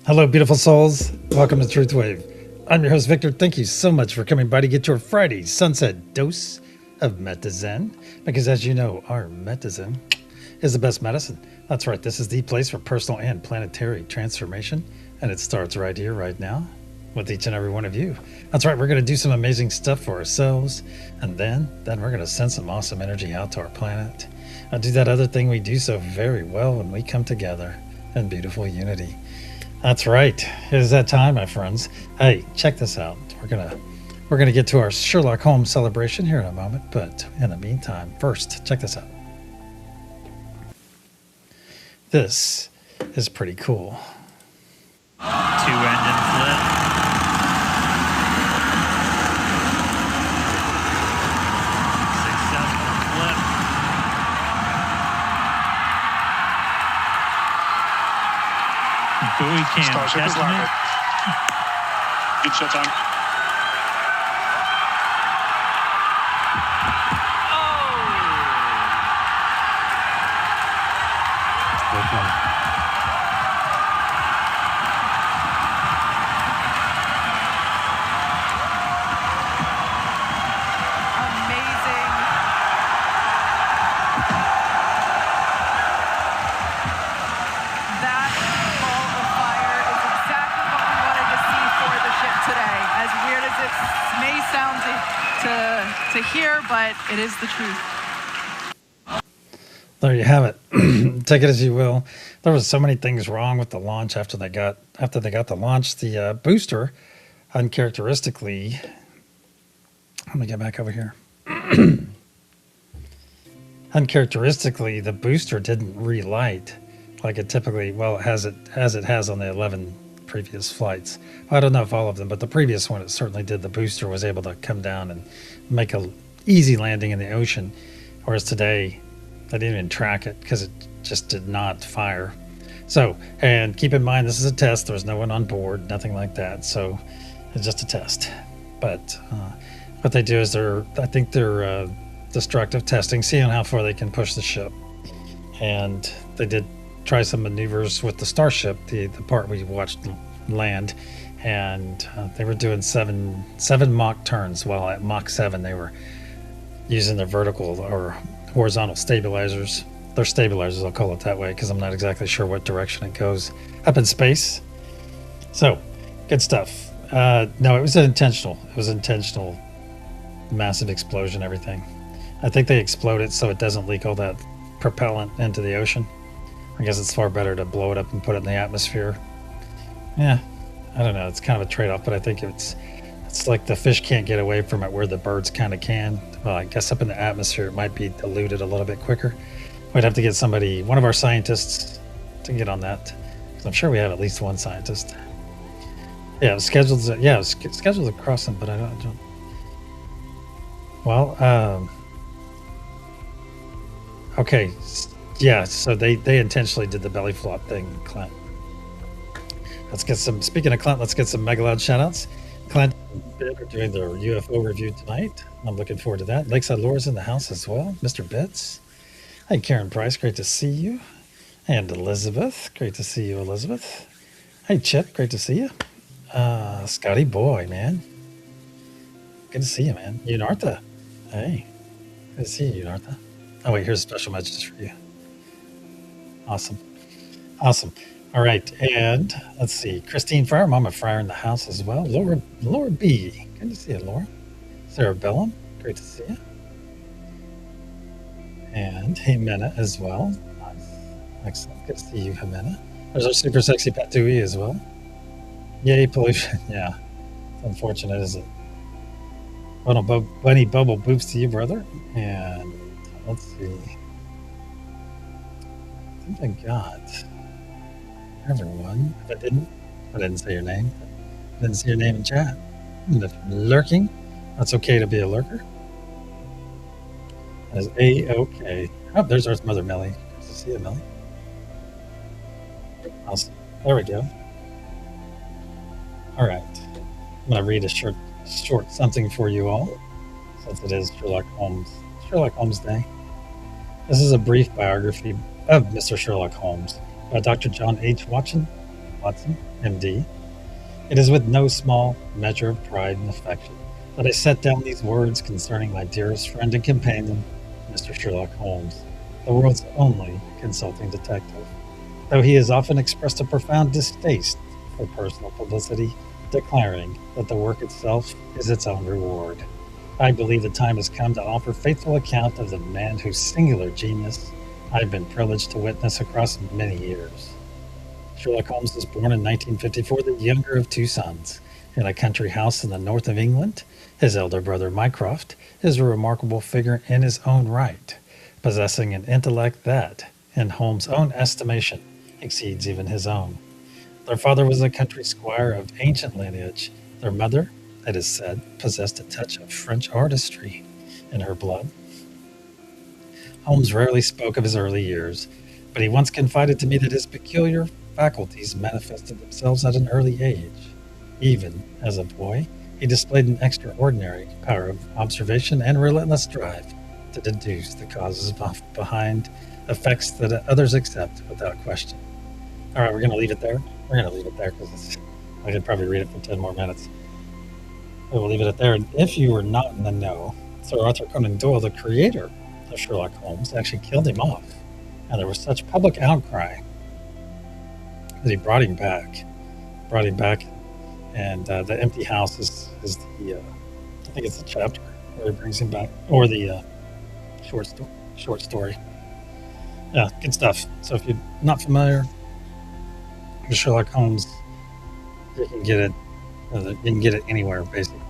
Hello, beautiful souls. Welcome to TruthWave. I'm your host, Victor. Thank you so much for coming by to get your Friday sunset dose of Zen. Because as you know, our Zen is the best medicine. That's right. This is the place for personal and planetary transformation. And it starts right here, right now, with each and every one of you. That's right. We're going to do some amazing stuff for ourselves. And then we're going to send some awesome energy out to our planet. And do that other thing we do so very well when we come together in beautiful unity. That's right. It is that time, my friends. Hey, check this out. We're gonna get to our Sherlock Holmes celebration here in a moment, but in the meantime, first, check this out. This is pretty cool. Two-engine flip. Successful flip. Buoy cam testament. Good shot time. To hear, but it is the truth. There you have it. Take it as you will. There was so many things wrong with the launch after they got the launch. The booster, uncharacteristically, let me get back over here. Uncharacteristically, the booster didn't relight like it typically, well, as it has on the 11 previous flights. I don't know if all of them, but the previous one, it certainly did. The booster was able to come down and make a easy landing in the ocean, whereas today they didn't even track it because it just did not fire. So, and keep in mind, this is a test. There was no one on board, nothing like that. So it's just a test. But what they do is I think they're destructive testing, seeing how far they can push the ship. And they did try some maneuvers with the Starship, the part we watched land, and they were doing seven Mach turns, while at Mach 7 they were using their vertical or horizontal stabilizers. They're stabilizers, I'll call it that way, because I'm not exactly sure what direction it goes up in space. So, good stuff. No, it was intentional. It was intentional. Massive explosion, everything. I think they exploded so it doesn't leak all that propellant into the ocean. I guess it's far better to blow it up and put it in the atmosphere. Yeah, I don't know. It's kind of a trade-off, but I think it's like the fish can't get away from it where the birds kind of can. Well, I guess up in the atmosphere it might be diluted a little bit quicker. We'd have to get one of our scientists, to get on that. 'Cause I'm sure we have at least one scientist. Yeah, it was scheduled. Yeah, it was scheduled to cross them, but I don't. Well, okay. Yeah, so they intentionally did the belly flop thing, Clint. Let's get some, speaking of Clint, let's get some mega loud shout outs. Clint and Bit are doing their UFO review tonight. I'm looking forward to that. Lakeside Laura's in the house as well. Mr. Bits. Hey, Karen Price, great to see you. And Elizabeth, great to see you, Elizabeth. Hey, Chip, great to see you. Scotty Boy, man. Good to see you, man. Unartha. Hey, good to see you, Unartha. Oh, wait, here's a special message for you. Awesome. All right, and let's see. Christine Fryer, Mama Fryer in the house as well. Laura B. Good to see you, Laura. Sarah Bellum, great to see you. And Jimena as well. Nice. Excellent. Good to see you, Jimena. There's our super sexy Patui as well. Yay, pollution. Yeah. It's unfortunate, isn't it? Bunny bubble boops to you, brother. And let's see. I think I got everyone. If I didn't say your name. I didn't see your name in chat. And if you're lurking, that's okay to be a lurker. That is A-OK. Oh, there's our mother, Melly. Good to see you, Melly. Awesome. There we go. All right. I'm going to read a short something for you all, since it is Sherlock Holmes Day. This is a brief biography of Mr. Sherlock Holmes by Dr. John H. Watson MD. It is with no small measure of pride and affection that I set down these words concerning my dearest friend and companion, Mr. Sherlock Holmes, the world's only consulting detective. Though he has often expressed a profound distaste for personal publicity, declaring that the work itself is its own reward, I believe the time has come to offer faithful account of the man whose singular genius I've been privileged to witness across many years. Sherlock Holmes was born in 1954, the younger of two sons, in a country house in the north of England. His elder brother, Mycroft, is a remarkable figure in his own right, possessing an intellect that, in Holmes' own estimation, exceeds even his own. Their father was a country squire of ancient lineage. Their mother, it is said, possessed a touch of French artistry in her blood. Holmes rarely spoke of his early years, but he once confided to me that his peculiar faculties manifested themselves at an early age. Even as a boy, he displayed an extraordinary power of observation and relentless drive to deduce the causes behind effects that others accept without question. All right, we're going to leave it there. We're going to leave it there because I could probably read it for 10 more minutes. We'll leave it at there. And if you were not in the know, Sir Arthur Conan Doyle, the creator of Sherlock Holmes, actually killed him off. And there was such public outcry that he brought him back. And the empty house is the, I think it's the chapter where he brings him back, or the short story. Yeah, good stuff. So if you're not familiar with Sherlock Holmes, you can get it. You can get it anywhere, basically.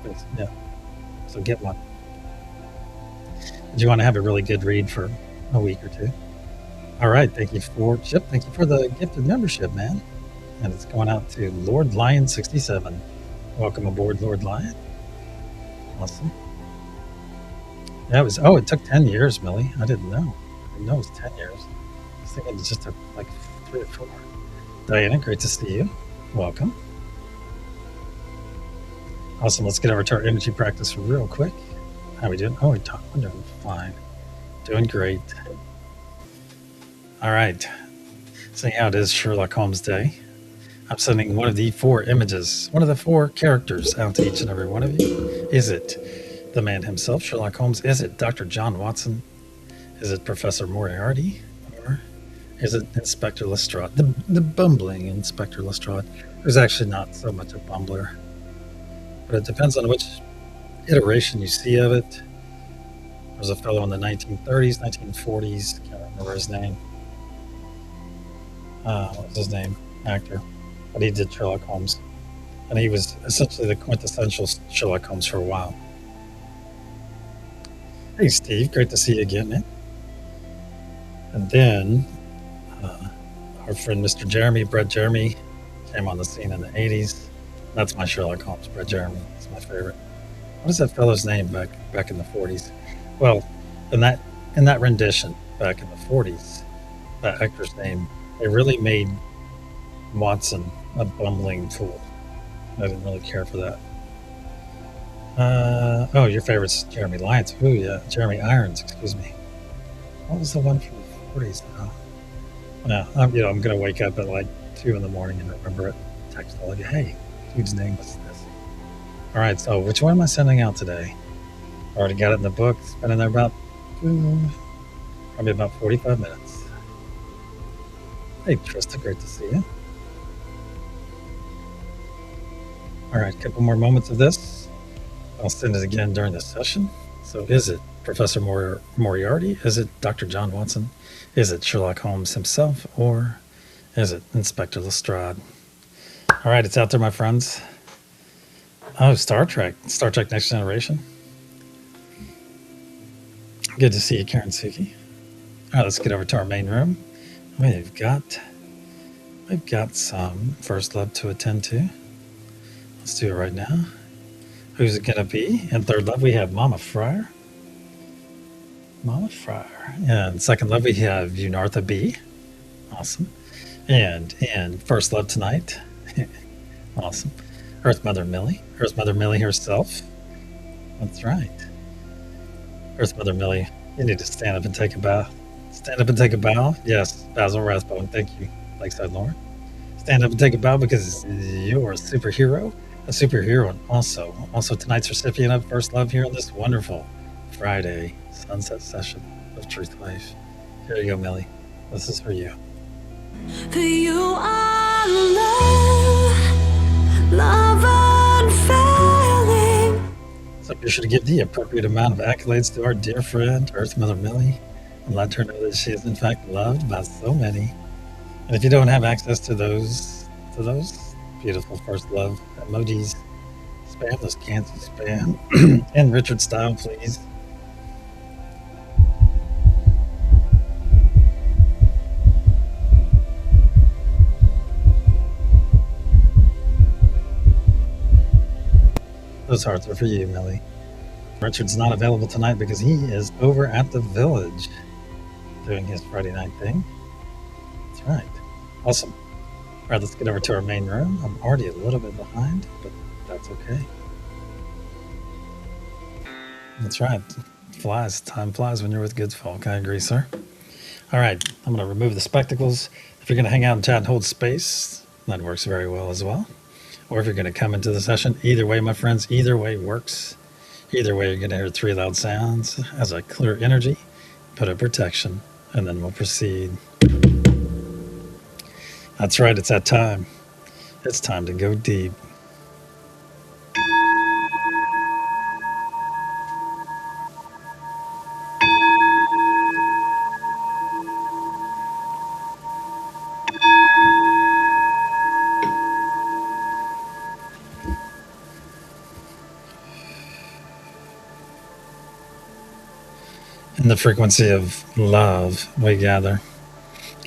But, yeah. So get one. Do you want to have a really good read for a week or two? All right. Thank you for Chip. Thank you for the gifted membership, man. And it's going out to Lord Lion 67. Welcome aboard, Lord Lion. Awesome. Yeah, it took 10 years, Millie. I didn't know. I didn't know it was 10 years. I was thinking it just took like 3 or 4. Diana, great to see you. Welcome. Awesome. Let's get over to our energy practice real quick. How we doing? Oh, we're doing fine. Doing great. All right. Seeing how it is Sherlock Holmes Day, I'm sending one of the 4 images, one of the 4 characters out to each and every one of you. Is it the man himself, Sherlock Holmes? Is it Dr. John Watson? Is it Professor Moriarty? Or is it Inspector Lestrade? The bumbling Inspector Lestrade. Who's actually not so much a bumbler. But it depends on which iteration you see of it. There was a fellow in the 1930s, 1940s, can't remember his name. What was his name? Actor. But he did Sherlock Holmes. And he was essentially the quintessential Sherlock Holmes for a while. Hey, Steve. Great to see you again, man. And then our friend Mr. Jeremy, Brett Jeremy, came on the scene in the 80s. That's my Sherlock Holmes, Brett Jeremy. It's my favorite. What is that fellow's name back in the 40s? Well, in that rendition back in the 40s, that actor's name, they really made Watson a bumbling fool. I didn't really care for that. Oh, your favorite's Jeremy Lyons. Ooh, yeah, Jeremy Irons. Excuse me. What was the one from the 40s now? No, I'm gonna wake up at like 2 in the morning and remember it. Text all of you. Hey, dude's name was this. All right, so which one am I sending out today? Already got it in the book. It's been in there about probably about 45 minutes. Hey, Trista, great to see you. All right, a couple more moments of this. I'll send it again during the session. So is it Professor Moriarty? Is it Dr. John Watson? Is it Sherlock Holmes himself? Or is it Inspector Lestrade? All right, it's out there, my friends. Oh, Star Trek Next Generation. Good to see you, Karen Suki. All right, let's get over to our main room. We've got some First Love to attend to. Let's do it right now. Who's it going to be? In Third Love, we have Mama Fryer. And Second Love, we have Unartha B. Awesome. And in First Love tonight, awesome, Earth Mother Millie herself. That's right. Earth Mother Millie, you need to stand up and take a bow. Stand up and take a bow. Yes, Basil Rathbone. Thank you, Lakeside Lauren. Stand up and take a bow because you're a superhero. A superhero, and also tonight's recipient of First Love here on this wonderful Friday sunset session of TruthWave. Here you go, Millie. This is for you. For you are love unfailing. So be sure to give the appropriate amount of accolades to our dear friend, Earth Mother Millie, and let her know that she is in fact loved by so many. And if you don't have access to those beautiful first love emojis, spam those cans of spam in Richard style, please. Those hearts are for you, Millie. Richard's not available tonight because he is over at the village doing his Friday night thing. That's right. Awesome. All right, let's get over to our main room. I'm already a little bit behind, but that's okay. That's right. Flies. Time flies when you're with good folk. I agree, sir. All right, I'm going to remove the spectacles. If you're going to hang out and chat and hold space, that works very well as well. Or if you're going to come into the session, either way, my friends, either way works. Either way, you're going to hear 3 loud sounds as I clear energy, put a protection, and then we'll proceed. That's right, it's that time. It's time to go deep. In the frequency of love, we gather.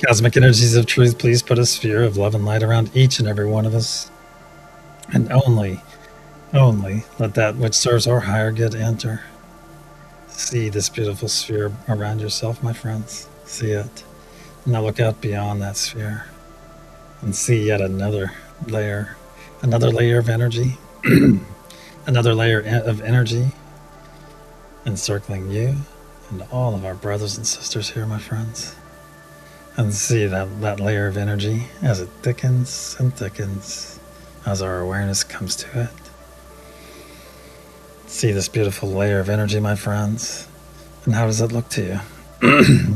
Cosmic energies of truth, please put a sphere of love and light around each and every one of us. And only let that which serves our higher good enter. See this beautiful sphere around yourself, my friends. See it. Now look out beyond that sphere and see yet another layer of energy, another layer of energy encircling you and all of our brothers and sisters here, my friends. And see that layer of energy as it thickens and thickens as our awareness comes to it. See this beautiful layer of energy, my friends. And how does it look to you?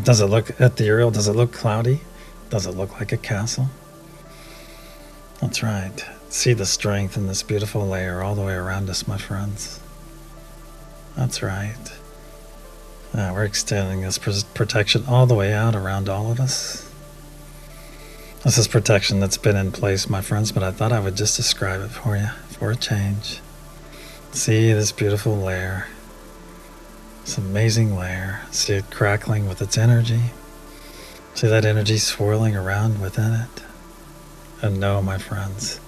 Does it look ethereal? Does it look cloudy? Does it look like a castle? That's right. See the strength in this beautiful layer all the way around us, my friends. That's right. We're extending this protection all the way out around all of us. This is protection that's been in place, my friends, but I thought I would just describe it for you for a change. See this beautiful layer, this amazing layer. See it crackling with its energy. See that energy swirling around within it. And know, my friends,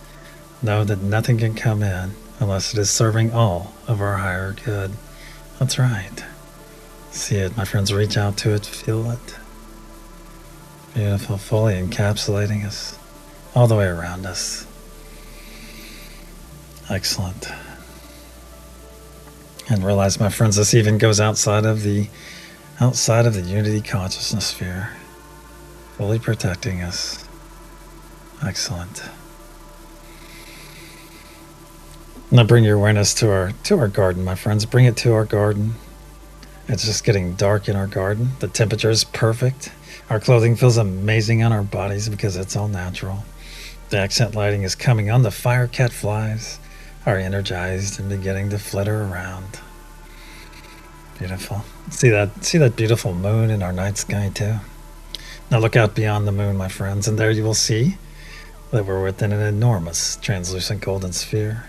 know that nothing can come in unless it is serving all of our higher good. That's right. See it, my friends, reach out to it, feel it. Beautiful, fully encapsulating us all the way around us. Excellent. And realize, my friends, this even goes outside of the unity consciousness sphere, fully protecting us. Excellent. Now bring your awareness to our garden, my friends. Bring it to our garden. It's just getting dark in our garden. The temperature is perfect. Our clothing feels amazing on our bodies because it's all natural. The accent lighting is coming on. The fire cat flies are energized and beginning to flitter around. Beautiful. See that beautiful moon in our night sky too. Now look out beyond the moon, my friends, and there you will see that we're within an enormous translucent golden sphere.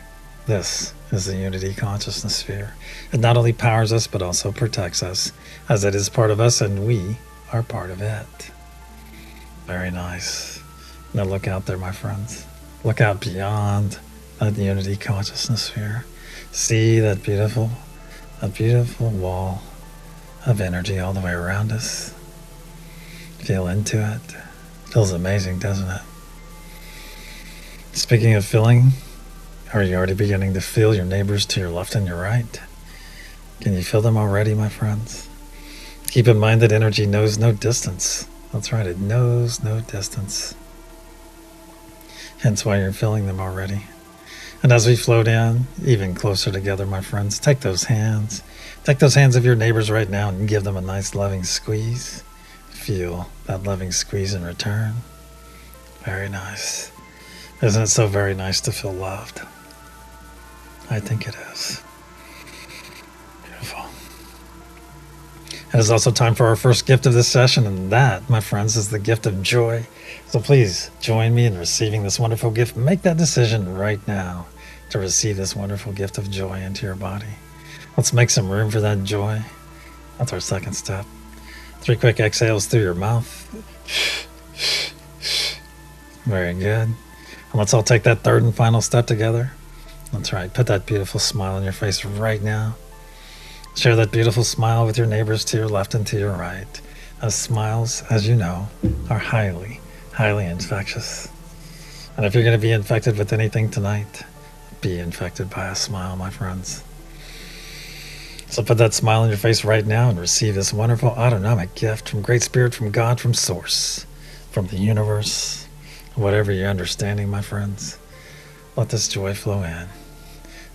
This is the unity consciousness sphere. It not only powers us, but also protects us, as it is part of us and we are part of it. Very nice. Now look out there, my friends. Look out beyond that unity consciousness sphere. See that beautiful wall of energy all the way around us. Feel into it. Feels amazing, doesn't it? Speaking of feeling, are you already beginning to feel your neighbors to your left and your right? Can you feel them already, my friends? Keep in mind that energy knows no distance. That's right, it knows no distance. Hence why you're feeling them already. And as we float in, even closer together, my friends, take those hands. Take those hands of your neighbors right now and give them a nice loving squeeze. Feel that loving squeeze in return. Very nice. Isn't it so very nice to feel loved? I think it is. Beautiful. It is also time for our first gift of this session, and that, my friends, is the gift of joy. So please join me in receiving this wonderful gift. Make that decision right now to receive this wonderful gift of joy into your body. Let's make some room for that joy. That's our second step. 3 quick exhales through your mouth. Very good. And let's all take that third and final step together. That's right. Put that beautiful smile on your face right now. Share that beautiful smile with your neighbors to your left and to your right. As smiles, as you know, are highly, highly infectious. And if you're going to be infected with anything tonight, be infected by a smile, my friends. So put that smile on your face right now and receive this wonderful autonomic gift from Great Spirit, from God, from Source, from the universe, whatever your understanding, my friends. Let this joy flow in.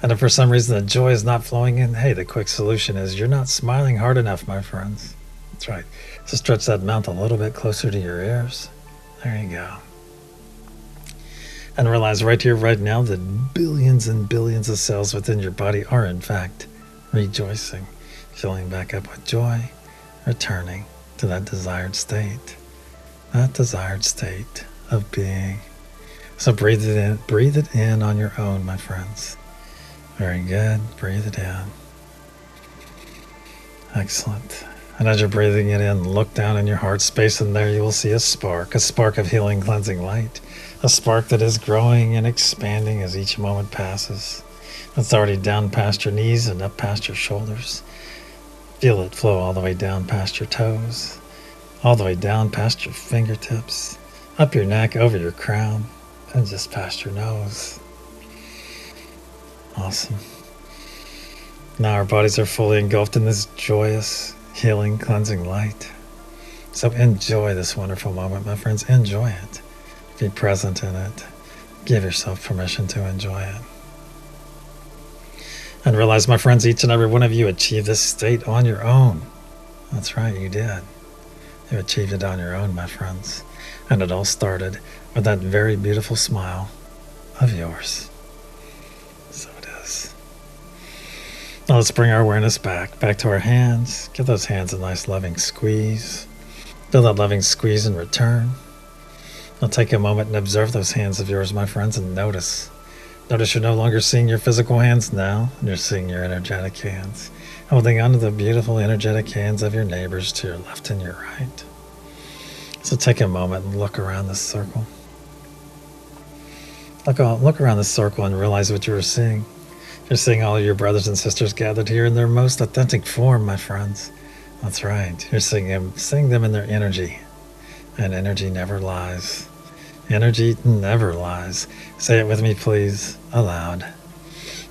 And if for some reason the joy is not flowing in, hey, the quick solution is you're not smiling hard enough, my friends. That's right. So stretch that mouth a little bit closer to your ears. There you go. And realize right here, right now, that billions and billions of cells within your body are, in fact, rejoicing, filling back up with joy, returning to that desired state of being. So breathe it in on your own, my friends. Very good. Breathe it in. Excellent. And as you're breathing it in, look down in your heart space, and there you will see a spark of healing, cleansing light, a spark that is growing and expanding as each moment passes. It's already down past your knees and up past your shoulders. Feel it flow all the way down past your toes, all the way down past your fingertips, up your neck, over your crown, and just past your nose. Awesome. Now our bodies are fully engulfed in this joyous, healing, cleansing light. So enjoy this wonderful moment, my friends. Enjoy it. Be present in it. Give yourself permission to enjoy it. And realize, my friends, each and every one of you achieved this state on your own. That's right, you did. You achieved it on your own, my friends. And it all started with that very beautiful smile of yours. So it is. Now let's bring our awareness back to our hands. Give those hands a nice loving squeeze. Feel that loving squeeze in return. Now take a moment and observe those hands of yours, my friends, and notice. Notice you're no longer seeing your physical hands now. You're seeing your energetic hands. Holding onto the beautiful energetic hands of your neighbors to your left and your right. So take a moment and look around this circle. Look around this circle and realize what you're seeing. You're seeing all of your brothers and sisters gathered here in their most authentic form, my friends. That's right. You're seeing them in their energy. And energy never lies. Energy never lies. Say it with me, please, aloud.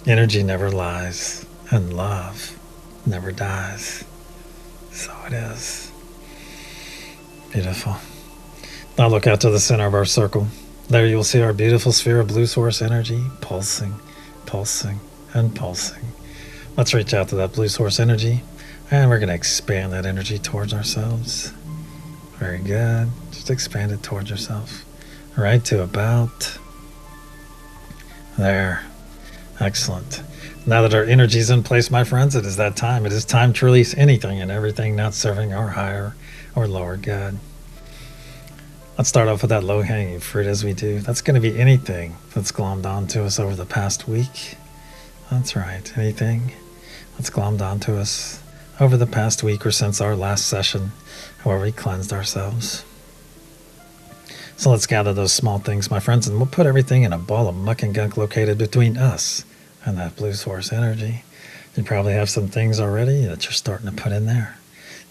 Energy never lies, and love never dies. So it is. Beautiful. Now look out to the center of our circle. There you'll see our beautiful sphere of blue source energy pulsing, pulsing, and pulsing. Let's reach out to that blue source energy, and we're going to expand that energy towards ourselves. Very good. Just expand it towards yourself. Right to about there. Excellent. Now that our energy is in place, my friends, it is that time. It is time to release anything and everything not serving our higher or lower good. Let's start off with that low-hanging fruit as we do. That's going to be anything that's glommed onto us over the past week. That's right. Anything that's glommed onto us over the past week or since our last session where we cleansed ourselves. So let's gather those small things, my friends, and we'll put everything in a ball of muck and gunk located between us and that blue source energy. You probably have some things already that you're starting to put in there.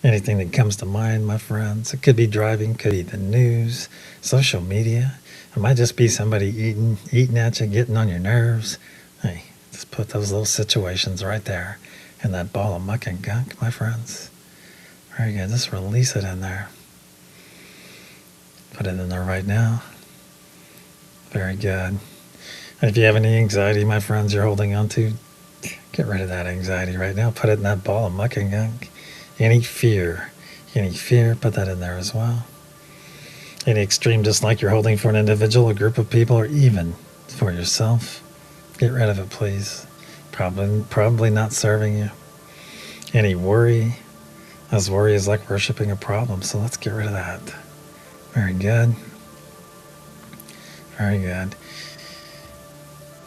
Anything that comes to mind, my friends. It could be driving, could be the news, social media. It might just be somebody eating at you, getting on your nerves. Hey, just put those little situations right there in that ball of muck and gunk, my friends. Very good. Just release it in there. Put it in there right now. Very good. And if you have any anxiety, my friends, you're holding on to, get rid of that anxiety right now. Put it in that ball of muck and gunk. Any fear, put that in there as well. Any extreme dislike you're holding for an individual, a group of people, or even for yourself, get rid of it, please. Probably not serving you. Any worry, as worry is like worshiping a problem, so let's get rid of that. Very good. Very good.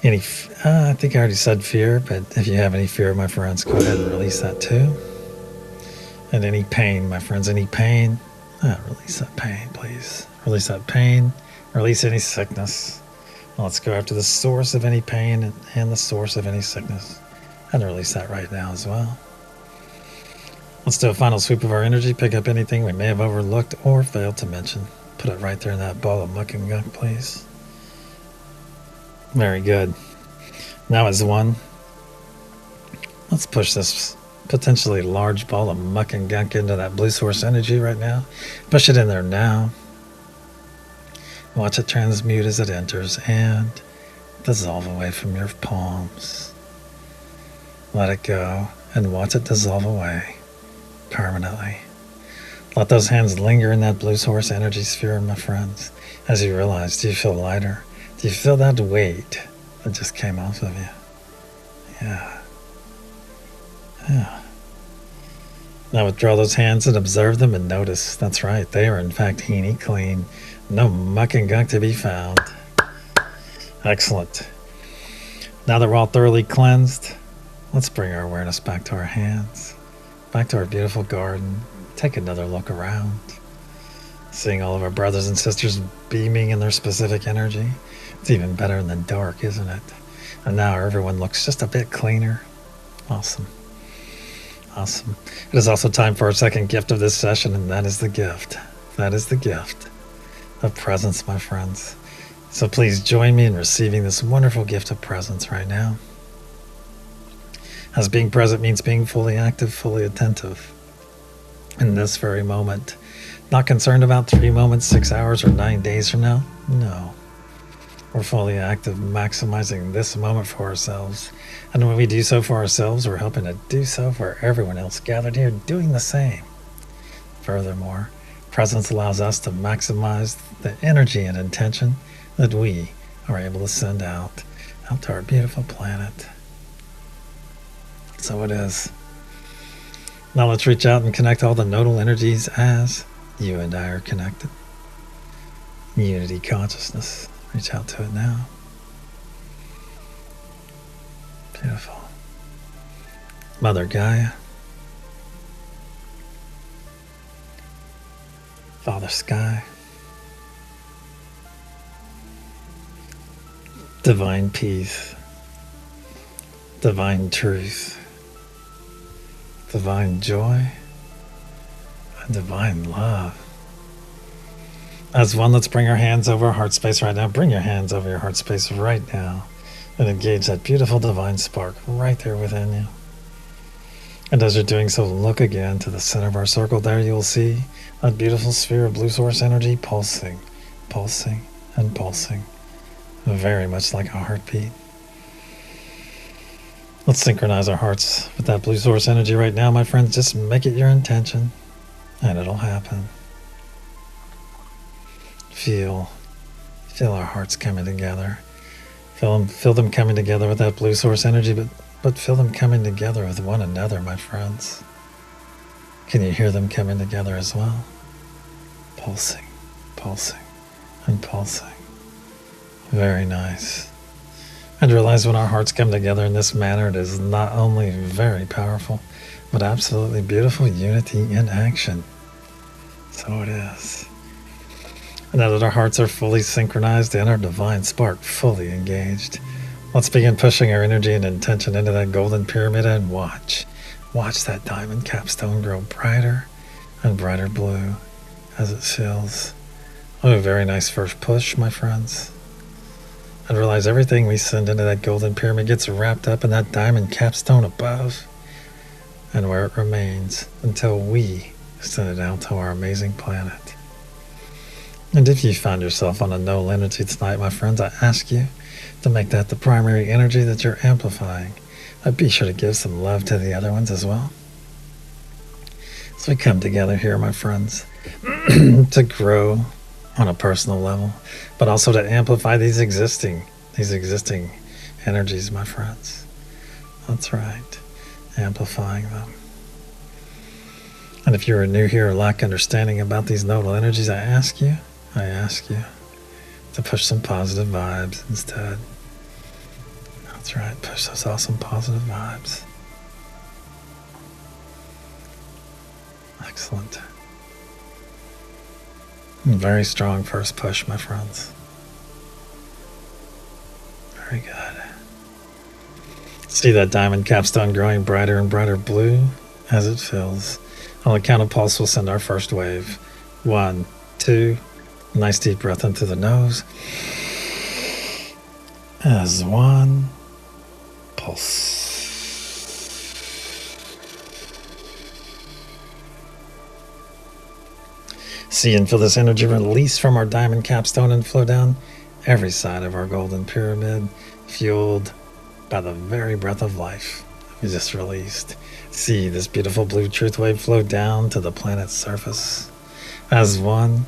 Any, I think I already said fear, but if you have any fear, my friends, go ahead and release that too. And any pain, my friends, any pain, release that pain, please. Release that pain. Release any sickness. Let's go after the source of any pain and the source of any sickness. And release that right now as well. Let's do a final sweep of our energy. Pick up anything we may have overlooked or failed to mention. Put it right there in that ball of muck and gunk, please. Very good. Now as one, let's push this potentially large ball of muck and gunk into that blue source energy right now. Push it in there now. Watch it transmute as it enters and dissolve away from your palms. Let it go and watch it dissolve away permanently. Let those hands linger in that blue source energy sphere, my friends. As you realize, do you feel lighter? Do you feel that weight that just came off of you? Yeah. Yeah. Now withdraw those hands and observe them and notice. That's right. They are in fact heeny clean. No muck and gunk to be found. Excellent. Now that we're all thoroughly cleansed, let's bring our awareness back to our hands. Back to our beautiful garden. Take another look around. Seeing all of our brothers and sisters beaming in their specific energy. It's even better in the dark, isn't it? And now everyone looks just a bit cleaner. Awesome. Awesome. It is also time for our second gift of this session, and that is the gift. That is the gift of presence, my friends. So please join me in receiving this wonderful gift of presence right now. As being present means being fully active, fully attentive. In this very moment. Not concerned about 3 moments, 6 hours, or 9 days from now. No. We're fully active, maximizing this moment for ourselves. And when we do so for ourselves, we're helping to do so for everyone else gathered here doing the same. Furthermore, presence allows us to maximize the energy and intention that we are able to send out to our beautiful planet. So it is. Now let's reach out and connect all the nodal energies as you and I are connected. Unity consciousness. Reach out to it now. Beautiful. Mother Gaia. Father Sky. Divine peace. Divine truth. Divine joy. And divine love. As one, let's bring our hands over our heart space right now. Bring your hands over your heart space right now and engage that beautiful divine spark right there within you. And as you're doing so, look again to the center of our circle. There you'll see that beautiful sphere of blue source energy pulsing, pulsing, and pulsing. Very much like a heartbeat. Let's synchronize our hearts with that blue source energy right now, my friends. Just make it your intention and it'll happen. Feel our hearts coming together. Feel them coming together with that blue source energy, but feel them coming together with one another, my friends. Can you hear them coming together as well? Pulsing, pulsing, and pulsing. Very nice. And realize when our hearts come together in this manner, it is not only very powerful, but absolutely beautiful unity in action. So it is. And now that our hearts are fully synchronized and our divine spark fully engaged, let's begin pushing our energy and intention into that golden pyramid and watch that diamond capstone grow brighter and brighter blue as it fills. Oh, a very nice first push, my friends. And realize everything we send into that golden pyramid gets wrapped up in that diamond capstone above and where it remains until we send it out to our amazing planet. And if you find yourself on a nodal energy tonight, my friends, I ask you to make that the primary energy that you're amplifying. Be sure to give some love to the other ones as well. So we come together here, my friends, to grow on a personal level, but also to amplify these existing energies, my friends. That's right, amplifying them. And if you're new here or lack understanding about these nodal energies, I ask you to push some positive vibes instead. That's right, push those awesome positive vibes. Excellent. Very strong first push, my friends. Very good. See that diamond capstone growing brighter and brighter blue as it fills. On the count of pulse, we'll send our first wave. 1, 2. Nice deep breath into the nose. As 1. Pulse. See and feel this energy release from our diamond capstone and flow down every side of our golden pyramid, fueled by the very breath of life we just released. See this beautiful blue truth wave flow down to the planet's surface. As 1,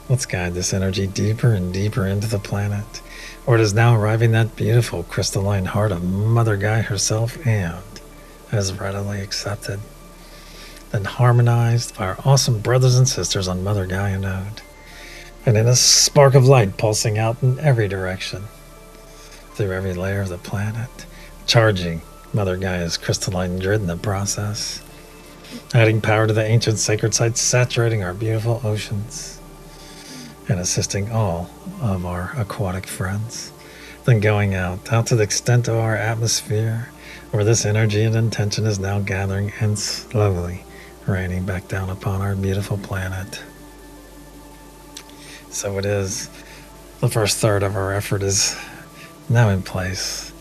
let's guide this energy deeper and deeper into the planet, where it is now arriving that beautiful crystalline heart of Mother Gaia herself and as readily accepted, then harmonized by our awesome brothers and sisters on Mother Gaia node, and in a spark of light pulsing out in every direction, through every layer of the planet, charging Mother Gaia's crystalline grid in the process, adding power to the ancient sacred sites, saturating our beautiful oceans, and assisting all of our aquatic friends, then going out to the extent of our atmosphere, where this energy and intention is now gathering and slowly raining back down upon our beautiful planet. So it is. The first third of our effort is now in place.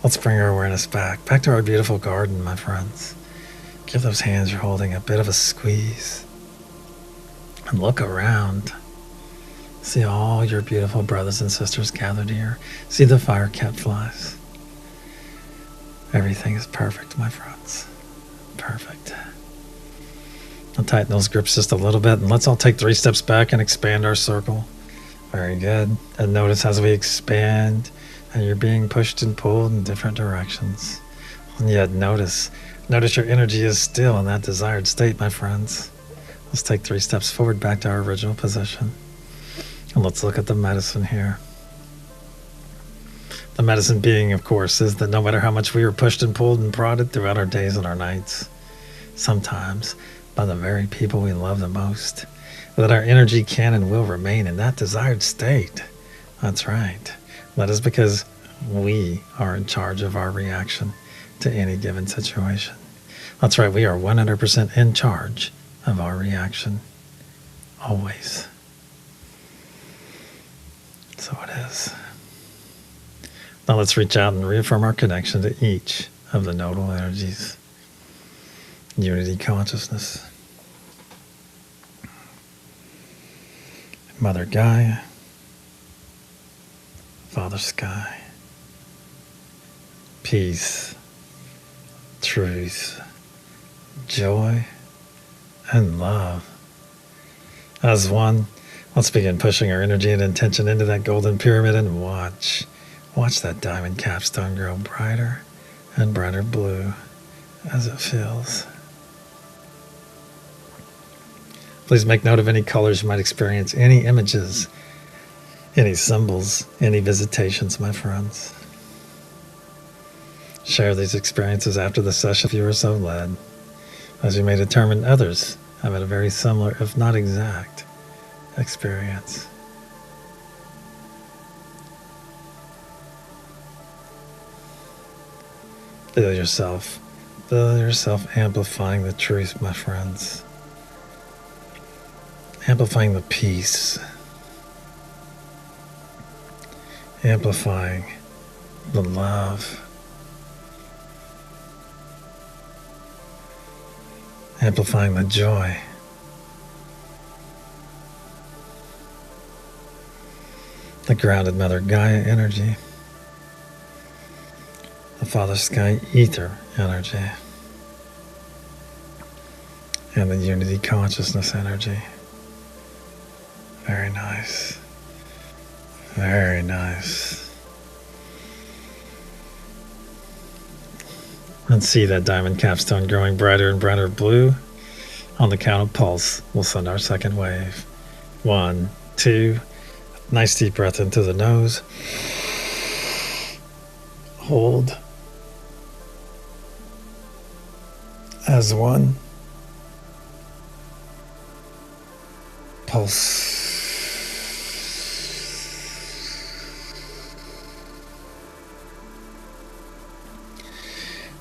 Let's bring our awareness back to our beautiful garden, my friends. Give those hands you're holding a bit of a squeeze. And look around. See all your beautiful brothers and sisters gathered here. See the fire cat flies. Everything is perfect, my friends. Perfect. I'll tighten those grips just a little bit, and let's all take 3 steps back and expand our circle. Very good. And notice as we expand, and you're being pushed and pulled in different directions. And yet notice your energy is still in that desired state, my friends. Let's take 3 steps forward back to our original position. And let's look at the medicine here. The medicine being, of course, is that no matter how much we are pushed and pulled and prodded throughout our days and our nights, sometimes by the very people we love the most, that our energy can and will remain in that desired state. That's right. That is because we are in charge of our reaction to any given situation. That's right. We are 100% in charge of our reaction. Always. So it is. Now let's reach out and reaffirm our connection to each of the nodal energies. Unity consciousness. Mother Gaia. Father Sky. Peace. Truth. Joy. And love. As one, let's begin pushing our energy and intention into that golden pyramid and watch that diamond capstone grow brighter and brighter blue as it fills. Please make note of any colors you might experience, any images, any symbols, any visitations, my friends. Share these experiences after the session if you are so led, as you may determine others have had a very similar, if not exact, experience. Feel yourself amplifying the truth, my friends. Amplifying the peace. Amplifying the love. Amplifying the joy. the grounded Mother Gaia energy, the Father Sky Ether energy, and the Unity Consciousness energy. Very nice. Very nice. And see that diamond capstone growing brighter and brighter blue. On the count of pulse, we'll send our second wave. 1, 2. Nice deep breath into the nose. Hold. As 1. Pulse.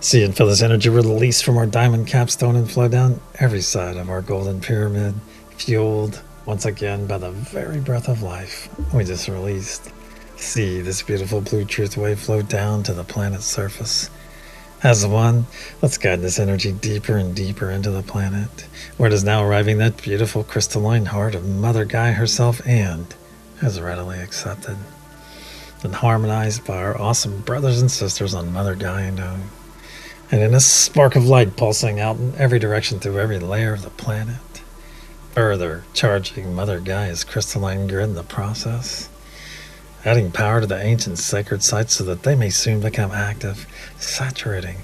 See and feel this energy release from our diamond capstone and flow down every side of our golden pyramid, fueled once again by the very breath of life we just released. See this beautiful blue truth wave flow down to the planet's surface. As 1, let's guide this energy deeper and deeper into the planet, where it is now arriving that beautiful crystalline heart of Mother Gaia herself and is readily accepted and harmonized by our awesome brothers and sisters on Mother Gaia Node. And in a spark of light pulsing out in every direction through every layer of the planet, further charging Mother Gaia's crystalline grid in the process, adding power to the ancient sacred sites so that they may soon become active, saturating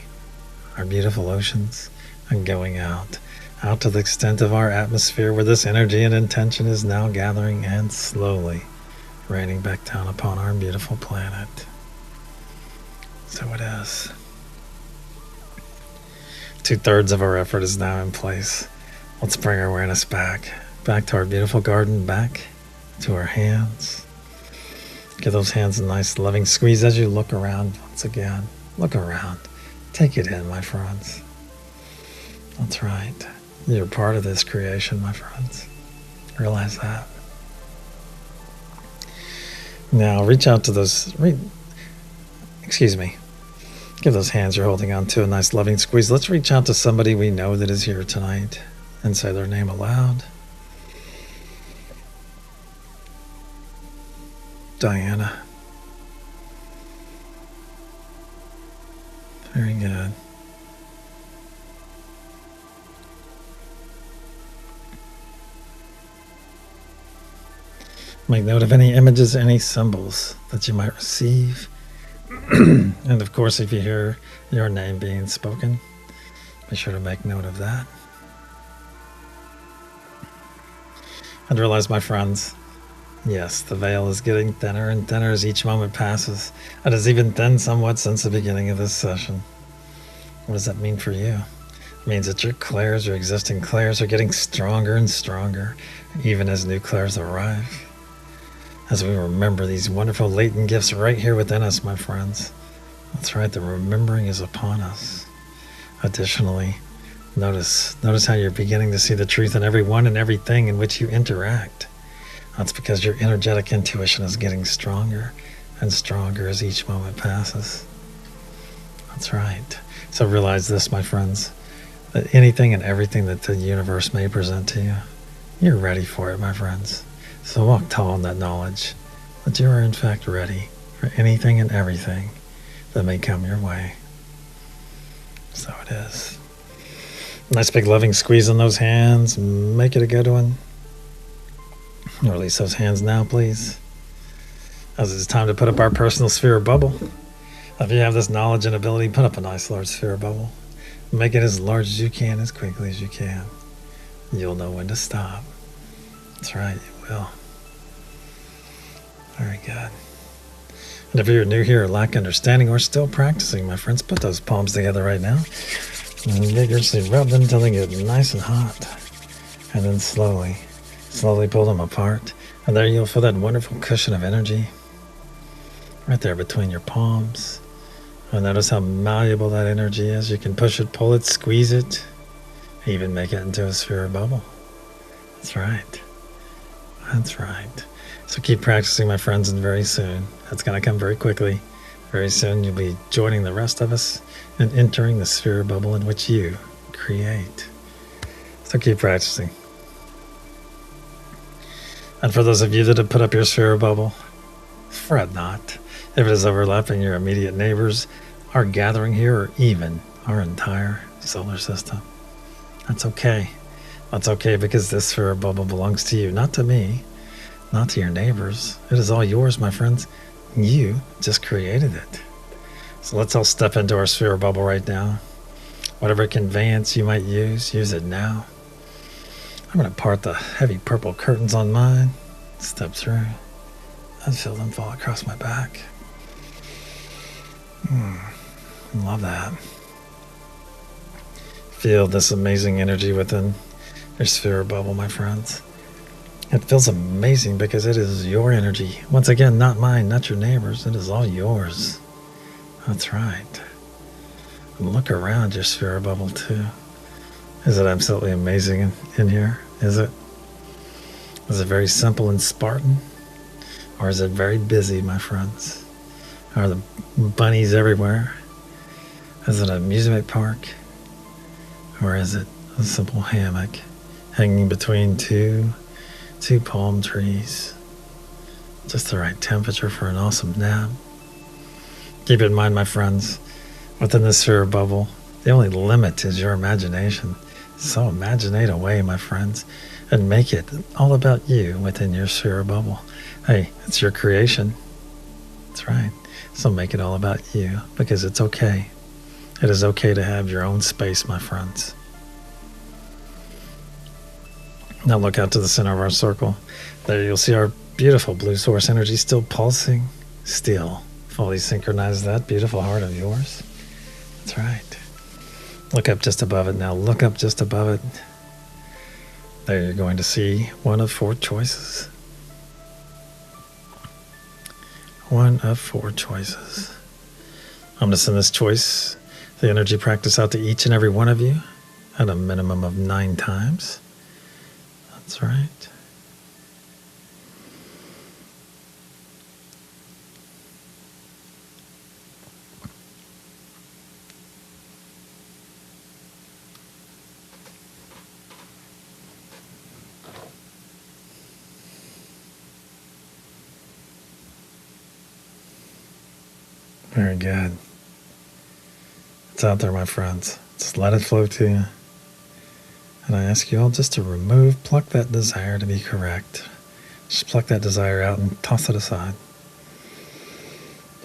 our beautiful oceans and going out to the extent of our atmosphere where this energy and intention is now gathering and slowly raining back down upon our beautiful planet. So it is. 2/3 of our effort is now in place. Let's bring our awareness back to our beautiful garden, back to our hands. Give those hands a nice loving squeeze as you look around once again. Look around. Take it in, my friends. That's right. You're part of this creation, my friends. Realize that. Now reach out to those, give those hands you're holding on to a nice loving squeeze. Let's reach out to somebody we know that is here tonight and say their name aloud. Diana. Very good. Make note of any images, any symbols that you might receive. And of course, if you hear your name being spoken, be sure to make note of that. And realize, my friends, yes, the veil is getting thinner and thinner as each moment passes. It has even thinned somewhat since the beginning of this session. What does that mean for you? It means that your clairs, your existing clairs, are getting stronger and stronger, even as new clairs arrive. As we remember these wonderful latent gifts right here within us, my friends. That's right, the remembering is upon us. Additionally, notice how you're beginning to see the truth in everyone and everything in which you interact. That's because your energetic intuition is getting stronger and stronger as each moment passes. That's right. So realize this, my friends, that anything and everything that the universe may present to you, you're ready for it, my friends. So walk tall in that knowledge that you are in fact ready for anything and everything that may come your way. So it is. Nice big loving squeeze on those hands. Make it a good one. Release those hands now, please. As it's time to put up our personal sphere bubble. If you have this knowledge and ability, put up a nice large sphere bubble. Make it as large as you can, as quickly as you can. You'll know when to stop. That's right, you will. Very good. And if you're new here or lack understanding or still practicing, my friends, put those palms together right now and vigorously rub them until they get nice and hot. And then slowly pull them apart. And there you'll feel that wonderful cushion of energy right there between your palms. And notice how malleable that energy is. You can push it, pull it, squeeze it, even make it into a sphere bubble. That's right. That's right. So keep practicing, my friends, and very soon, that's going to come very quickly. Very soon you'll be joining the rest of us and entering the sphere bubble in which you create. So keep practicing. And for those of you that have put up your sphere bubble, Fret not. If it is overlapping your immediate neighbors, our gathering here, or even our entire solar system. That's okay. That's okay because this sphere bubble belongs to you, not to me, not to your neighbors. It is all yours, my friends. You just created it. So let's all step into our sphere bubble right now. Whatever conveyance you might use it now. I'm going to part the heavy purple curtains on mine, step through, and feel them fall across my back. Love that. Feel this amazing energy within your sphere bubble, my friends. It feels amazing because it is your energy. Once again, not mine, not your neighbors. It is all yours. That's right. And look around your sphere bubble too. Is it absolutely amazing in here? Is it? Is it very simple and Spartan? Or is it very busy, my friends? Are the bunnies everywhere? Is it an amusement park? Or is it a simple hammock hanging between two palm trees? Just the right temperature for an awesome nap. Keep in mind, my friends, within this sphere bubble, the only limit is your imagination. So imaginate away, my friends, and make it all about you within your sphere bubble. Hey, it's your creation. That's right. So make it all about you, because it's okay. It is okay to have your own space, my friends. Now look out to the center of our circle. There you'll see our beautiful blue source energy still pulsing, still fully synchronized that beautiful heart of yours. That's right. Look up just above it now. Look up just above it. There you're going to see one of 4 choices. One of 4 choices. I'm going to send this choice, the energy practice, out to each and every one of you at a minimum of 9 times. That's right. Very good. It's out there, my friends. Just let it flow to you. And I ask you all just to pluck that desire to be correct. Just pluck that desire out and toss it aside.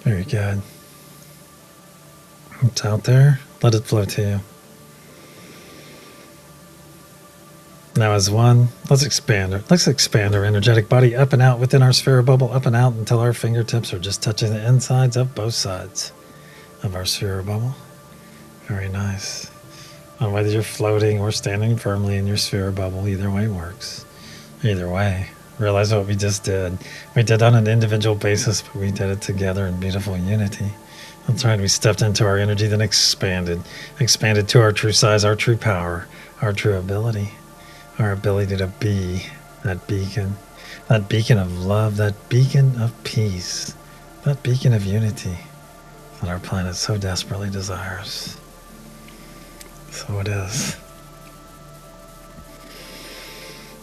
Very good. It's out there. Let it flow to you. Now as one, let's expand our energetic body up and out within our sphere bubble, up and out until our fingertips are just touching the insides of both sides of our sphere bubble. Very nice. And whether you're floating or standing firmly in your sphere bubble, either way works. Either way, realize what we just did. We did on an individual basis, but we did it together in beautiful unity. That's right, we stepped into our energy, then expanded to our true size, our true power, our true ability. Our ability to be that beacon of love, that beacon of peace, that beacon of unity that our planet so desperately desires. So it is.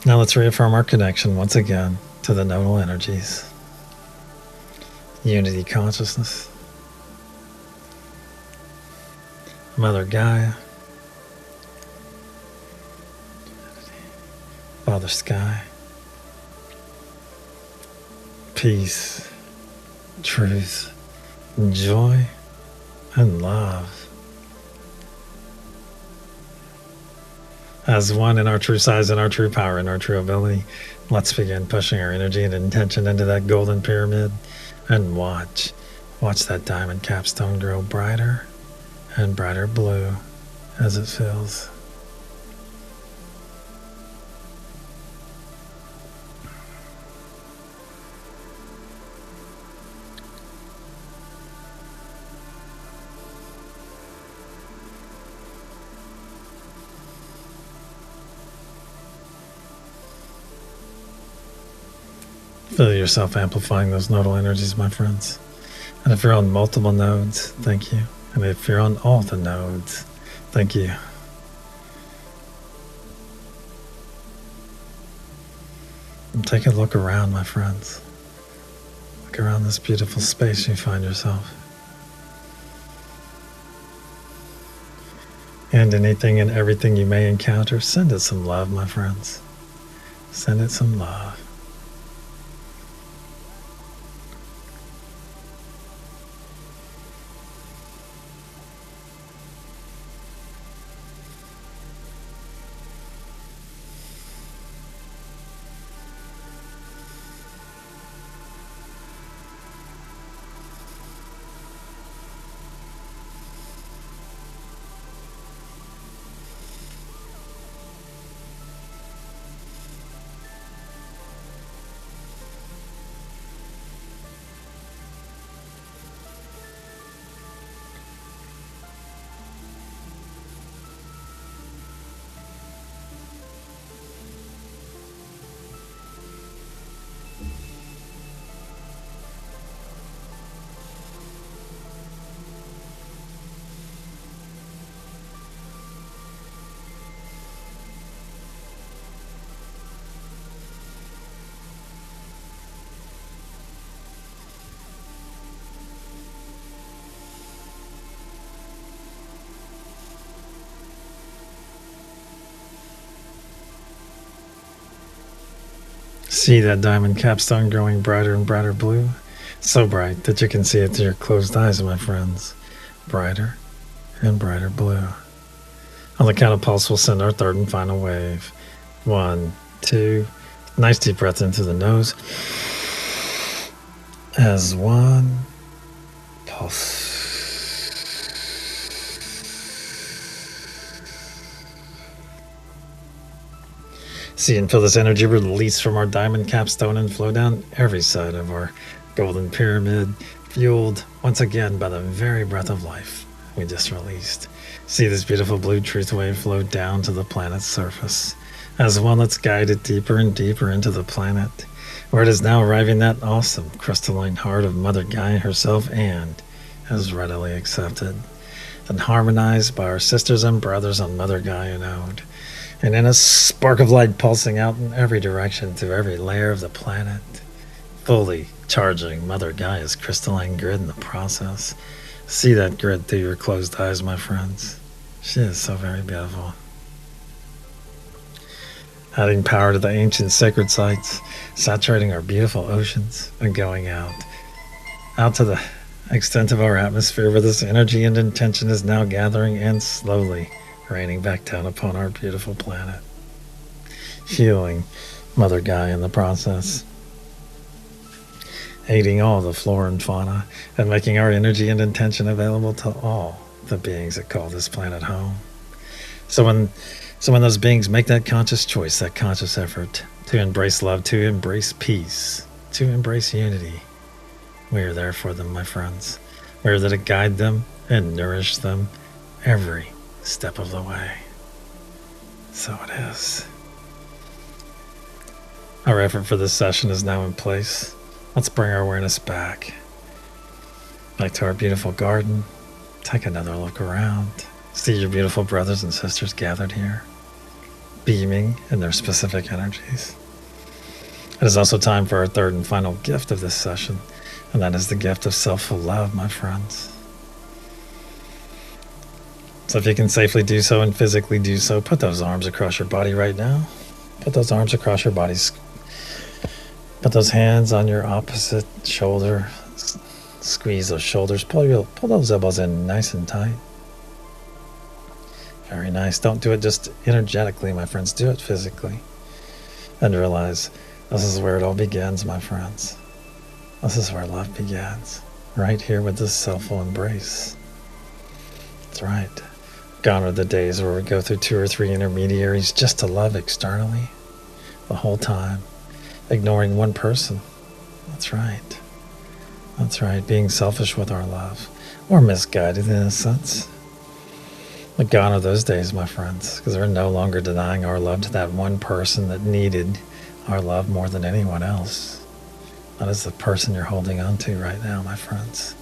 Now let's reaffirm our connection once again to the nodal energies. Unity consciousness, Mother Gaia, Father Sky, peace, truth, joy, and love. As one in our true size and our true power and our true ability, let's begin pushing our energy and intention into that golden pyramid and watch that diamond capstone grow brighter and brighter blue as it fills. Feel yourself amplifying those nodal energies, my friends. And if you're on multiple nodes, thank you. And if you're on all the nodes, thank you. And take a look around, my friends. Look look around this beautiful space you find yourself. And anything and everything you may encounter, send it some love, my friends. Send it some love. See that diamond capstone growing brighter and brighter blue? So bright that you can see it through your closed eyes, my friends. Brighter and brighter blue. On the count of pulse, we'll send our third and final wave. 1, 2. Nice deep breath into the nose. As one. Pulse. See and feel this energy release from our diamond capstone and flow down every side of our golden pyramid, fueled once again by the very breath of life we just released. See this beautiful blue truth wave flow down to the planet's surface. As one that's guided deeper and deeper into the planet, where it is now arriving that awesome crystalline heart of Mother Gaia herself, and is readily accepted and harmonized by our sisters and brothers on Mother Gaia node. And in a spark of light pulsing out in every direction through every layer of the planet, fully charging Mother Gaia's crystalline grid in the process. See that grid through your closed eyes, my friends. She is so very beautiful. Adding power to the ancient sacred sites, saturating our beautiful oceans, and going out to the extent of our atmosphere where this energy and intention is now gathering and slowly raining back down upon our beautiful planet, healing Mother Gaia in the process, aiding all the flora and fauna, and making our energy and intention available to all the beings that call this planet home. So when those beings make that conscious choice, that conscious effort to embrace love, to embrace peace, to embrace unity, we are there for them, my friends. We are there to guide them and nourish them every step of the way. So it is. Our effort for this session is now in place. Let's bring our awareness back to our beautiful garden. Take another look around. See your beautiful brothers and sisters gathered here, beaming in their specific energies. It is also time for our third and final gift of this session, and that is the gift of self-full love, my friends. So if you can safely do so and physically do so, put those arms across your body right now. Put those arms across your body. Put those hands on your opposite shoulder. Squeeze those shoulders. Pull those elbows in nice and tight. Very nice. Don't do it just energetically, my friends. Do it physically. And realize this is where it all begins, my friends. This is where love begins. Right here with this self-full embrace. That's right. Gone are the days where we go through 2 or 3 intermediaries just to love externally the whole time, ignoring one person. That's right. That's right. Being selfish with our love, or misguided in a sense. But gone are those days, my friends, because we're no longer denying our love to that one person that needed our love more than anyone else. That is the person you're holding on to right now, my friends.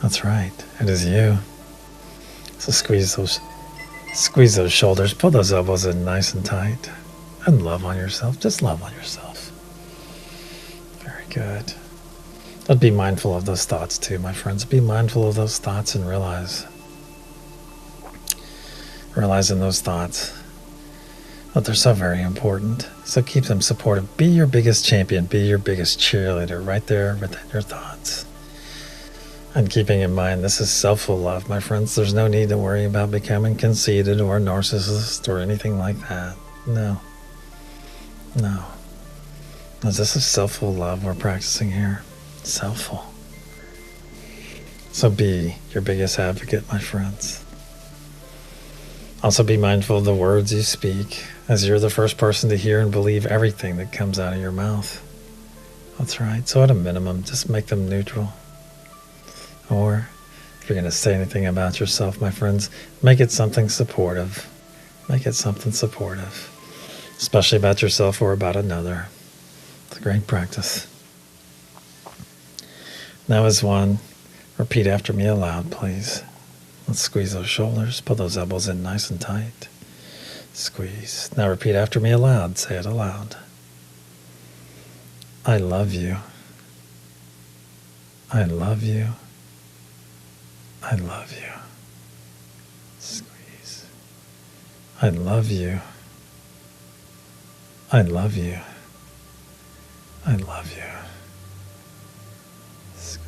That's right. It is you. So squeeze those shoulders, pull those elbows in nice and tight, and love on yourself. Just love on yourself. Very good. But be mindful of those thoughts too, my friends. Be mindful of those thoughts and realizing those thoughts, that they're so very important. So keep them supportive. Be your biggest champion. Be your biggest cheerleader right there within your thoughts. And keeping in mind, this is self-full love, my friends. There's no need to worry about becoming conceited or narcissist or anything like that. No. Because this is self-full love we're practicing here. Self-full. So be your biggest advocate, my friends. Also be mindful of the words you speak, as you're the first person to hear and believe everything that comes out of your mouth. That's right. So at a minimum, just make them neutral. Or if you're going to say anything about yourself, my friends, make it something supportive. Make it something supportive, especially about yourself or about another. It's a great practice. Now as one, repeat after me aloud, please. Let's squeeze those shoulders, pull those elbows in nice and tight. Squeeze. Now repeat after me aloud. Say it aloud. I love you. I love you. I love you. Squeeze. I love you. I love you. I love you. Squeeze.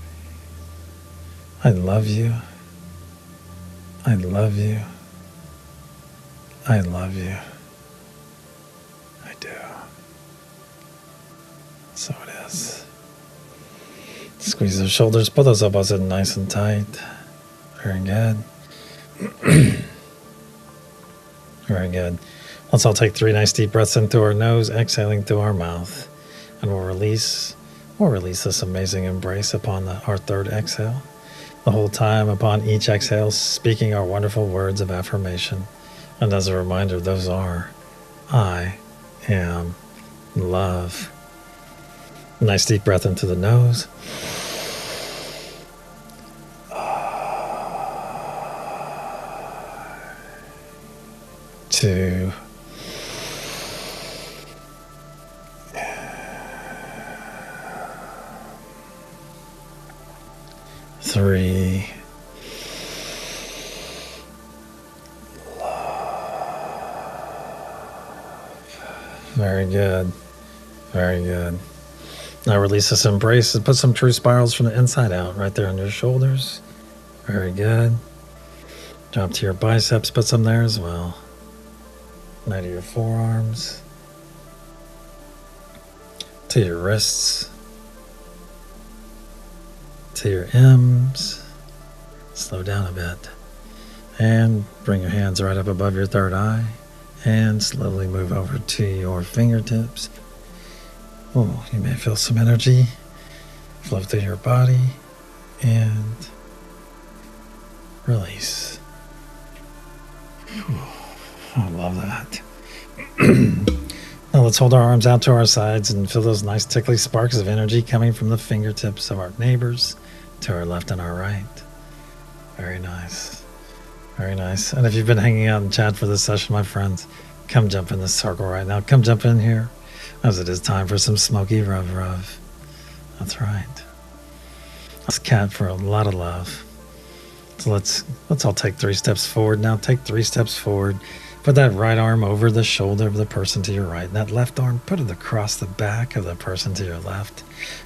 I love you. I love you. I love you. I do. So it is. Squeeze those shoulders, pull those elbows in nice and tight. Very good. Very good. Let's all take 3 nice deep breaths in through our nose, exhaling through our mouth. And we'll release this amazing embrace upon our third exhale. The whole time upon each exhale, speaking our wonderful words of affirmation. And as a reminder, those are, I am love. Nice deep breath into the nose. 2. 3. Very good. Very good. Now release this embrace and put some true spirals from the inside out right there on your shoulders. Very good. Drop to your biceps, put some there as well. Now to your forearms. To your wrists. To your M's. Slow down a bit. And bring your hands right up above your third eye. And slowly move over to your fingertips. Oh, you may feel some energy flow through your body. And release. I love that. Now let's hold our arms out to our sides and feel those nice tickly sparks of energy coming from the fingertips of our neighbors to our left and our right. Very nice. Very nice. And if you've been hanging out in chat for this session, my friends, come jump in this circle right now. Come jump in here, as it is time for some smoky rub. That's right. Let's cat for a lot of love. So let's all take 3 steps forward now. Take 3 steps forward. Put that right arm over the shoulder of the person to your right. And that left arm, put it across the back of the person to your left.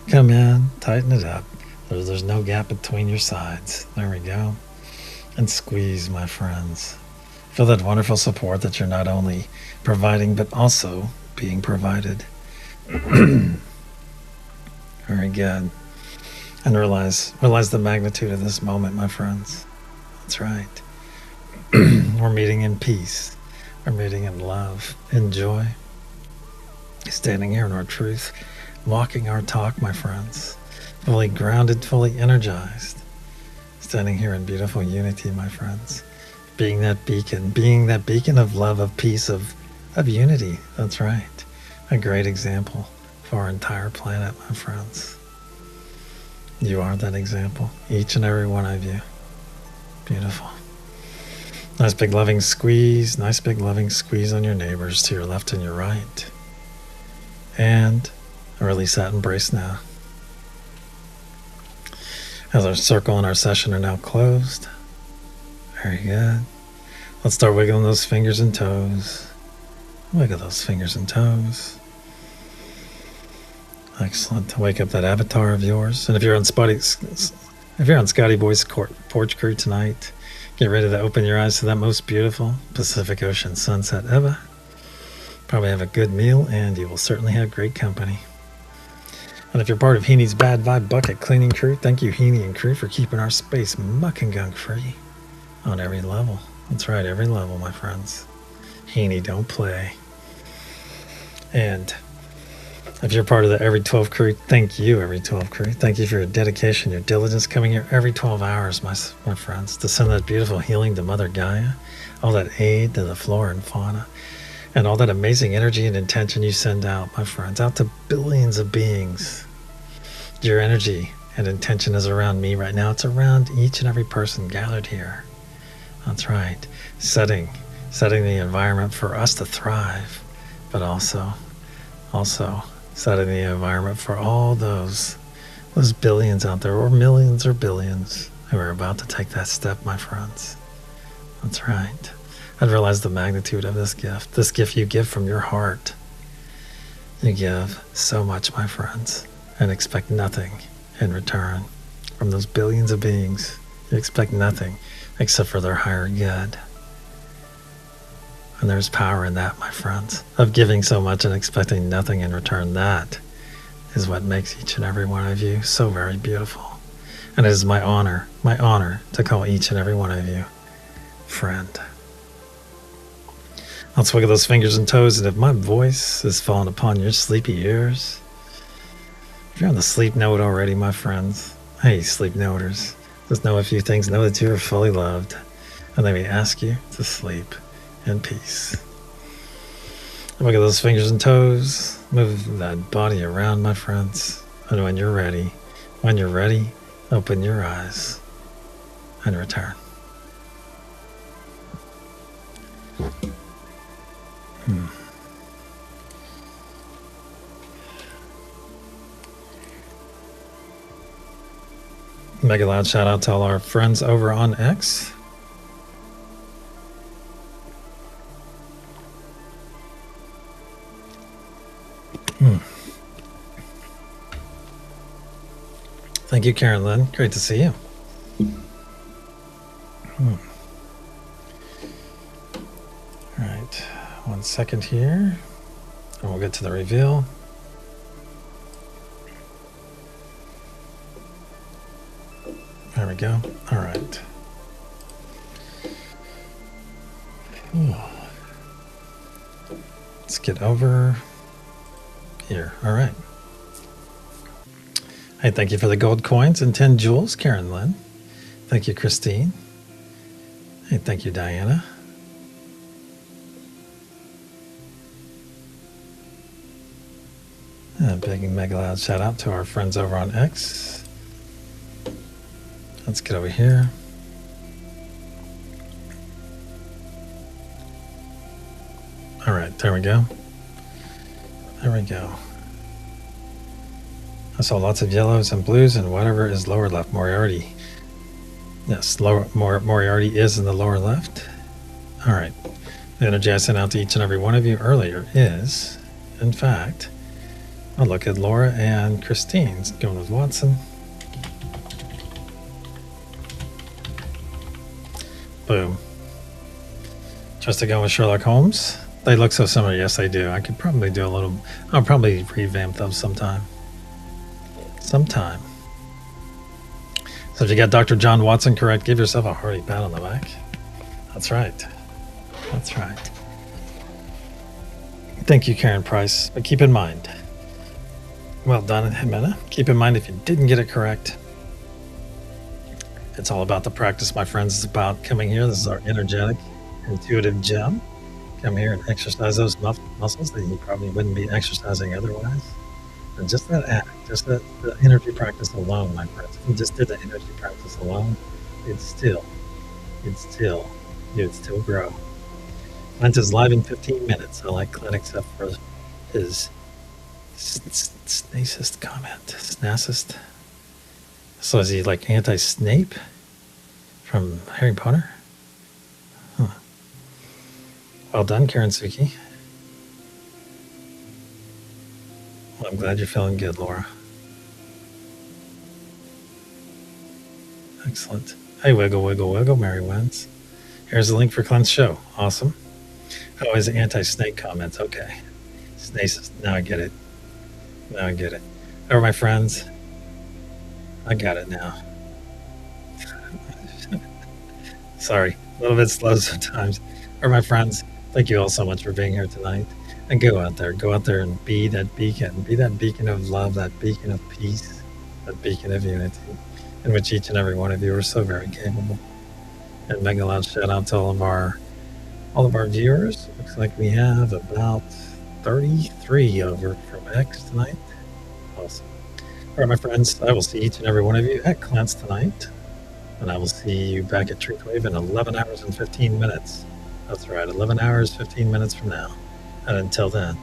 Come in, tighten it up. There's no gap between your sides. There we go. And squeeze, my friends. Feel that wonderful support that you're not only providing, but also being provided. Very good. And realize the magnitude of this moment, my friends. That's right. We're meeting in peace. We're meeting in love, in joy. Standing here in our truth, walking our talk, my friends. Fully grounded, fully energized. Standing here in beautiful unity, my friends. Being that beacon of love, of peace, of unity. That's right. A great example for our entire planet, my friends. You are that example, each and every one of you. Beautiful. Nice big loving squeeze. Nice big loving squeeze on your neighbors to your left and your right. And release that embrace now. As our circle and our session are now closed. Very good. Let's start wiggling those fingers and toes. Wiggle those fingers and toes. Excellent. Wake up that avatar of yours. And if you're on Scotty Boy's porch crew tonight, get ready to open your eyes to that most beautiful Pacific Ocean sunset ever. Probably have a good meal, and you will certainly have great company. And if you're part of Heenie's Bad Vibe Bucket Cleaning Crew, thank you, Heenie and crew, for keeping our space muck and gunk free on every level. That's right, every level, my friends. Heenie, don't play. And if you're part of the Every 12 crew, thank you, Every 12 crew. Thank you for your dedication, your diligence, coming here every 12 hours, my friends, to send that beautiful healing to Mother Gaia, all that aid to the flora and fauna, and all that amazing energy and intention you send out, my friends, out to billions of beings. Your energy and intention is around me right now. It's around each and every person gathered here. That's right. Setting the environment for us to thrive, but also setting the environment for all those billions out there, or millions or billions, who are about to take that step, my friends. That's right. I've realized the magnitude of this gift you give from your heart. You give so much, my friends, and expect nothing in return from those billions of beings. You expect nothing except for their higher good. And there's power in that, my friends, of giving so much and expecting nothing in return. That is what makes each and every one of you so very beautiful. And it is my honor to call each and every one of you friend. Let's wiggle those fingers and toes, and if my voice is falling upon your sleepy ears, if you're on the sleep note already, my friends, hey, sleep noters, just know a few things. Know that you are fully loved, and let me ask you to sleep in peace. Wiggle those fingers and toes, move that body around, my friends, and when you're ready, open your eyes and return. Mega loud shout out to all our friends over on X. Thank you, Karen Lynn. Great to see you. All right, 1 second here, and we'll get to the reveal. There we go. All right. Let's get over here. All right. Hey, thank you for the gold coins and 10 jewels, Karen Lynn. Thank you, Christine. Hey, thank you, Diana. And a big mega loud shout out to our friends over on X. Let's get over here. All right, there we go. There we go. I saw lots of yellows and blues and whatever is lower left. Moriarty. Yes, Moriarty is in the lower left. All right. The energy I sent out to each and every one of you earlier is, in fact, I'll look at Laura and Christine's going with Watson. Boom. Just to go with Sherlock Holmes. They look so similar. Yes, they do. I could probably do a little. I'll probably revamp them sometime. So if you got Dr. John Watson correct, give yourself a hearty pat on the back. That's right. That's right. Thank you, Karen Price. But keep in mind, well done, Jimena. Keep in mind, if you didn't get it correct, it's all about the practice, my friends. It's about coming here. This is our energetic, intuitive gem. Come here and exercise those muscles that you probably wouldn't be exercising otherwise. And just that act, just the energy practice alone, my friends. If you just did the energy practice alone, you'd still grow. Clint is live in 15 minutes. I like Clint except for his snacist comment. Snassist. So is he like anti-Snape from Harry Potter? Huh. Well done, Karen Suki. Well, I'm glad you're feeling good, Laura. Excellent. Hey, wiggle, wiggle, wiggle, Mary Wins. Here's the link for Clint's show. Awesome. Oh, his anti-snake comments. Okay. Snakes. Now I get it. Now I get it. Oh, my friends. I got it now. Sorry. A little bit slow sometimes. Or my friends, thank you all so much for being here tonight. And go out there. Go out there and be that beacon. Be that beacon of love, that beacon of peace, that beacon of unity, in which each and every one of you are so very capable. And mega loud shout out to all of our viewers. Looks like we have about 33 over from X tonight. Awesome. All right, my friends, I will see each and every one of you at Clint's tonight. And I will see you back at TruthWave in 11 hours and 15 minutes. That's right, 11 hours, 15 minutes from now. And until then,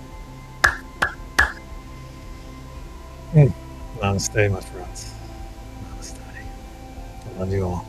namaste, my friends. Namaste. I love you all.